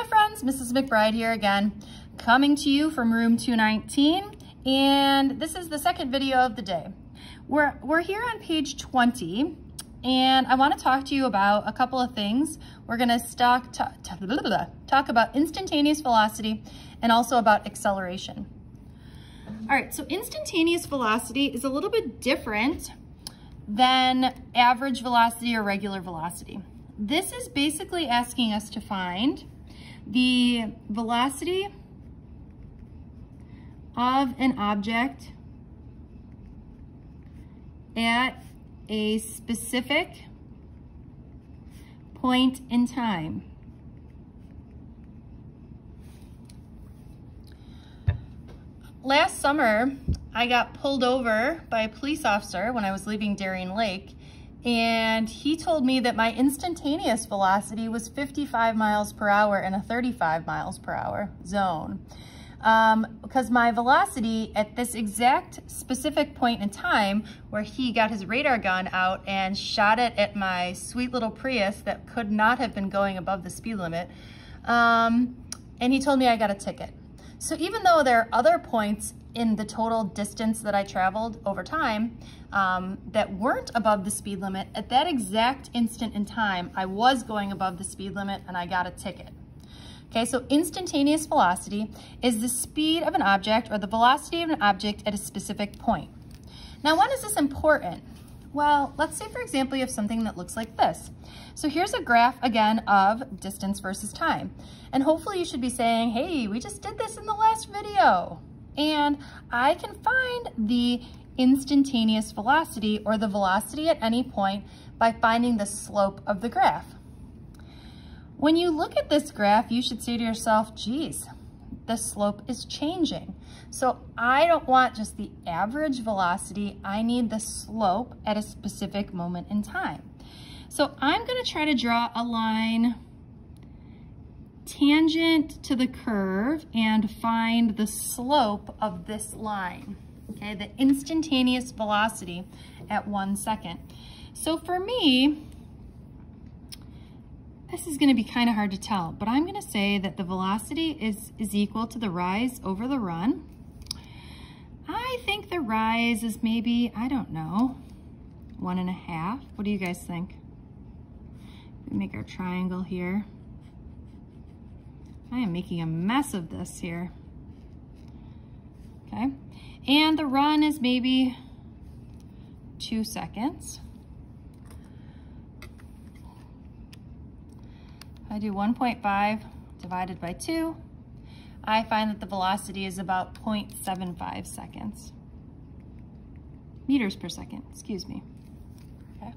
friends, Mrs. McBride here again, coming to you from room 219, and this is the second video of the day. We're here on page 20, and I want to talk to you about a couple of things. We're going to talk about instantaneous velocity and also about acceleration. All right, so instantaneous velocity is a little bit different than average velocity or regular velocity. This is basically asking us to find the velocity of an object at a specific point in time. Last summer, I got pulled over by a police officer when I was leaving Darien Lake, and he told me that my instantaneous velocity was 55 miles per hour in a 35 miles per hour zone. Because my velocity at this exact specific point in time where he got his radar gun out and shot it at my sweet little Prius that could not have been going above the speed limit, and he told me I got a ticket. So even though there are other points in the total distance that I traveled over time that weren't above the speed limit, at that exact instant in time, I was going above the speed limit and I got a ticket. Okay, so instantaneous velocity is the speed of an object or the velocity of an object at a specific point. Now, when is this important? Well, let's say, for example, you have something that looks like this. So here's a graph, again, of distance versus time. And hopefully you should be saying, hey, we just did this in the last video. And I can find the instantaneous velocity or the velocity at any point by finding the slope of the graph. When you look at this graph, you should say to yourself, geez, the slope is changing. So I don't want just the average velocity, I need the slope at a specific moment in time. So I'm going to try to draw a line tangent to the curve and find the slope of this line, okay, the instantaneous velocity at 1 second. So for me, this is going to be kind of hard to tell, but I'm going to say that the velocity is equal to the rise over the run. I think the rise is maybe, I don't know, 1.5. What do you guys think? We make our triangle here. I am making a mess of this here. Okay, and the run is maybe 2 seconds. I do 1.5 divided by 2, I find that the velocity is about 0.75 seconds. Meters per second, excuse me. Okay.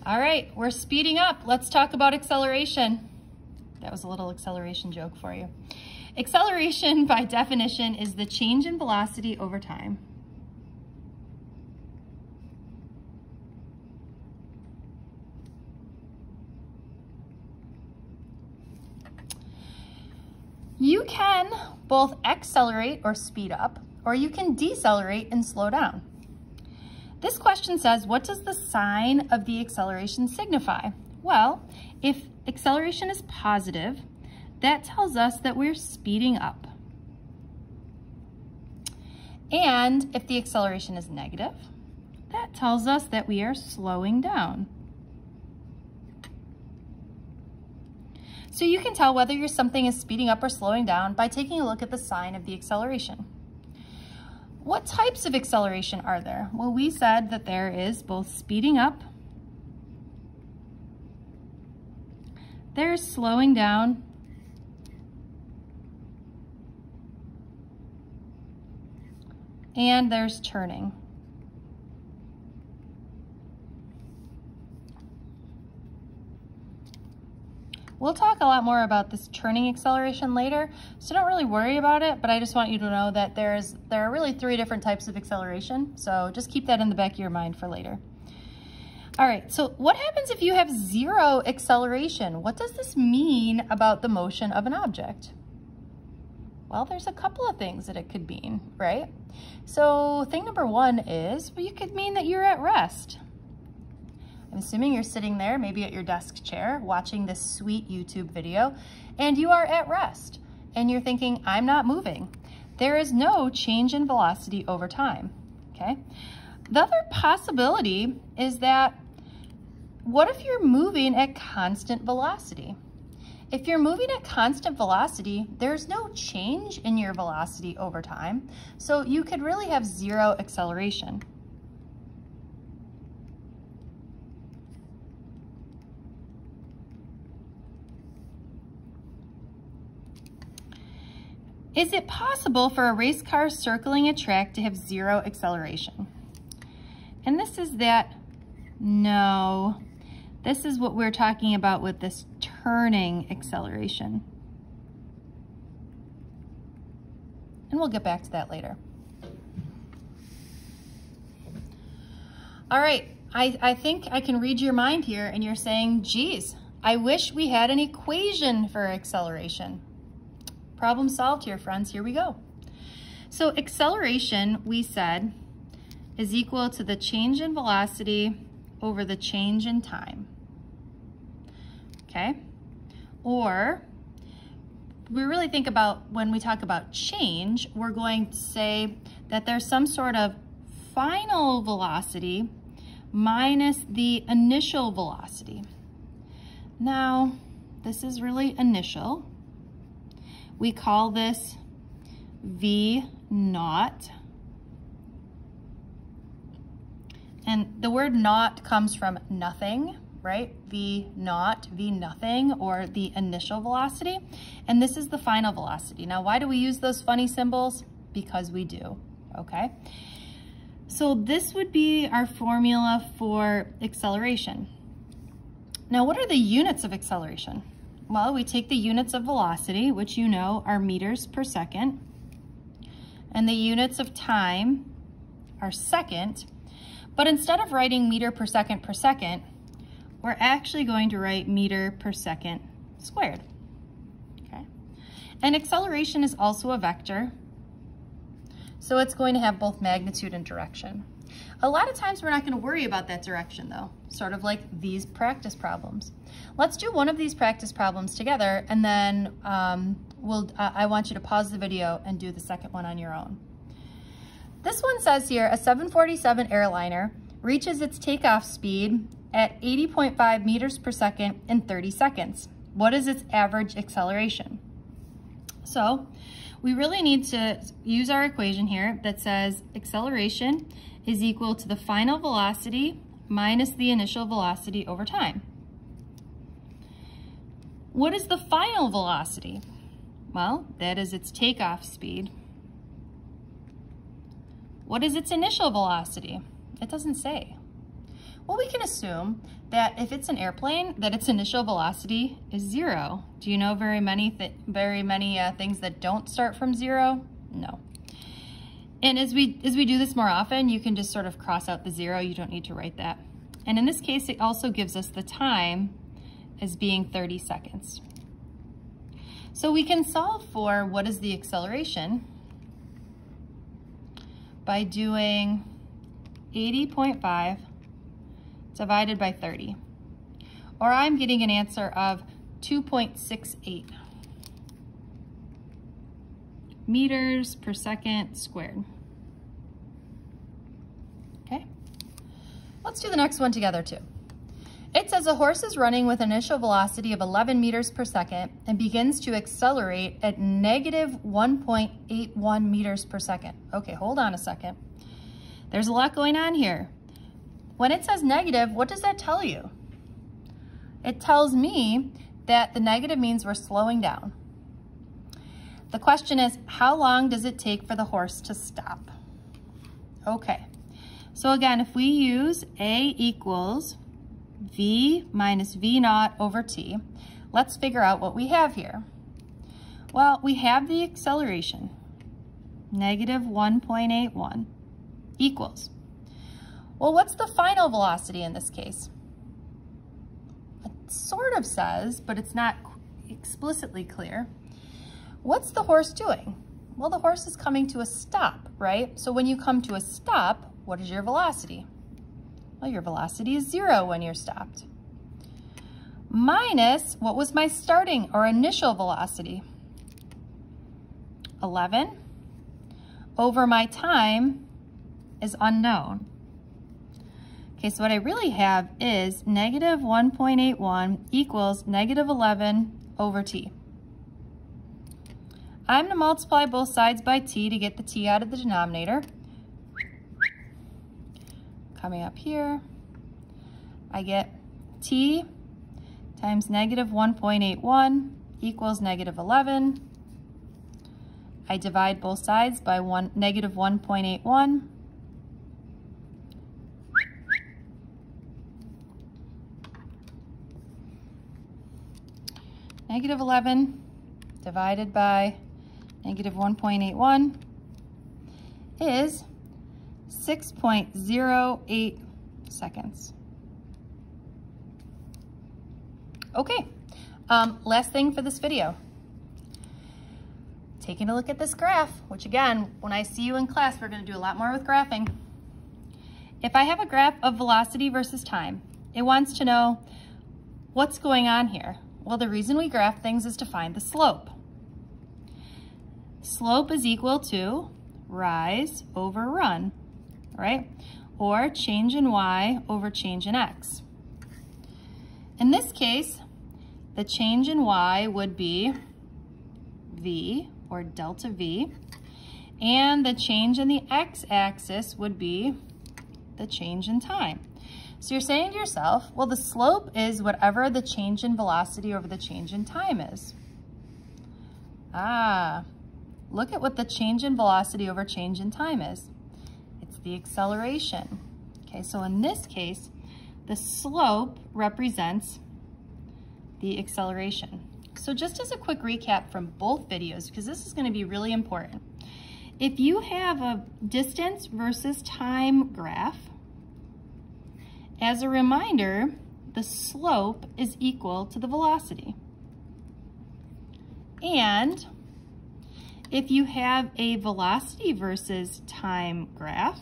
All right, we're speeding up. Let's talk about acceleration. That was a little acceleration joke for you. Acceleration, by definition, is the change in velocity over time. You can both accelerate or speed up, or you can decelerate and slow down. This question says, what does the sign of the acceleration signify? Well, if acceleration is positive, that tells us that we're speeding up. And if the acceleration is negative, that tells us that we are slowing down. So you can tell whether something is speeding up or slowing down by taking a look at the sign of the acceleration. What types of acceleration are there? Well, we said that there is both speeding up, there's slowing down, and there's turning. We'll talk a lot more about this turning acceleration later, so don't really worry about it, but I just want you to know that there are really 3 different types of acceleration, so just keep that in the back of your mind for later. All right, so what happens if you have 0 acceleration? What does this mean about the motion of an object? Well, there's a couple of things that it could mean, right? So thing number 1 is, well, you could mean that you're at rest. I'm assuming you're sitting there, maybe at your desk chair, watching this sweet YouTube video, and you are at rest, and you're thinking, I'm not moving. There is no change in velocity over time, okay? The other possibility is that, what if you're moving at constant velocity? If you're moving at constant velocity, there's no change in your velocity over time, so you could really have zero acceleration. Is it possible for a race car circling a track to have zero acceleration? And this is that, no. This is what we're talking about with this turning acceleration. And we'll get back to that later. All right, I think I can read your mind here, and you're saying, geez, I wish we had an equation for acceleration. Problem solved here, friends. Here we go. So acceleration, we said, is equal to the change in velocity over the change in time. Okay? Or we really think about, when we talk about change, we're going to say that there's some sort of final velocity minus the initial velocity. Now, this is really initial. We call this V naught. And the word naught comes from nothing, right? V naught, V nothing, or the initial velocity. And this is the final velocity. Now, why do we use those funny symbols? Because we do, okay? So this would be our formula for acceleration. Now, what are the units of acceleration? Well, we take the units of velocity, which you know are meters per second, and the units of time are second. But instead of writing meter per second, we're actually going to write meter per second squared, okay? And acceleration is also a vector, so it's going to have both magnitude and direction. A lot of times we're not going to worry about that direction though, sort of like these practice problems. Let's do one of these practice problems together, and then I want you to pause the video and do the second one on your own. This one says here, a 747 airliner reaches its takeoff speed at 80.5 meters per second in 30 seconds. What is its average acceleration? So we really need to use our equation here that says acceleration is equal to the final velocity minus the initial velocity over time. What is the final velocity? Well, that is its takeoff speed. What is its initial velocity? It doesn't say. Well, we can assume that if it's an airplane, that its initial velocity is 0. Do you know very many things that don't start from 0? No. And as we do this more often, you can just sort of cross out the 0. You don't need to write that. And in this case, it also gives us the time as being 30 seconds. So we can solve for what is the acceleration by doing 80.5 divided by 30. Or I'm getting an answer of 2.68 meters per second squared. Okay, let's do the next one together too. It says a horse is running with an initial velocity of 11 meters per second and begins to accelerate at negative 1.81 meters per second. Okay, hold on a second. There's a lot going on here. When it says negative, what does that tell you? It tells me that the negative means we're slowing down. The question is, how long does it take for the horse to stop? Okay, so again, if we use A equals V minus V naught over T, let's figure out what we have here. Well, we have the acceleration, negative 1.81 equals. Well, what's the final velocity in this case? It sort of says, but it's not explicitly clear. What's the horse doing? Well, the horse is coming to a stop, right? So when you come to a stop, what is your velocity? Well, your velocity is 0 when you're stopped. Minus, what was my starting or initial velocity? 11 over my time is unknown. Okay, so what I really have is negative 1.81 equals negative 11 over t. I'm going to multiply both sides by t to get the t out of the denominator. Coming up here, I get t times negative 1.81 equals negative 11. I divide both sides by negative 1.81. Negative 11 divided by negative 1.81 is 6.08 seconds. Okay, last thing for this video. Taking a look at this graph, which again, when I see you in class, we're going to do a lot more with graphing. If I have a graph of velocity versus time, it wants to know what's going on here. Well, the reason we graph things is to find the slope. Slope is equal to rise over run, right? Or change in y over change in x. In this case, the change in y would be v, or delta v, and the change in the x-axis would be the change in time. So you're saying to yourself, well, the slope is whatever the change in velocity over the change in time is. Look at what the change in velocity over change in time is. It's the acceleration. Okay, so in this case, the slope represents the acceleration. So just as a quick recap from both videos, because this is going to be really important. If you have a distance versus time graph, as a reminder, the slope is equal to the velocity. And if you have a velocity versus time graph,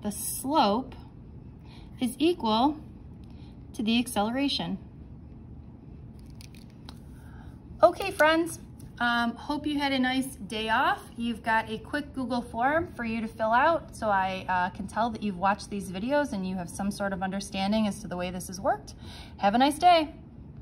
the slope is equal to the acceleration. Okay, friends, hope you had a nice day off. You've got a quick Google form for you to fill out, so I can tell that you've watched these videos and you have some sort of understanding as to the way this has worked. Have a nice day.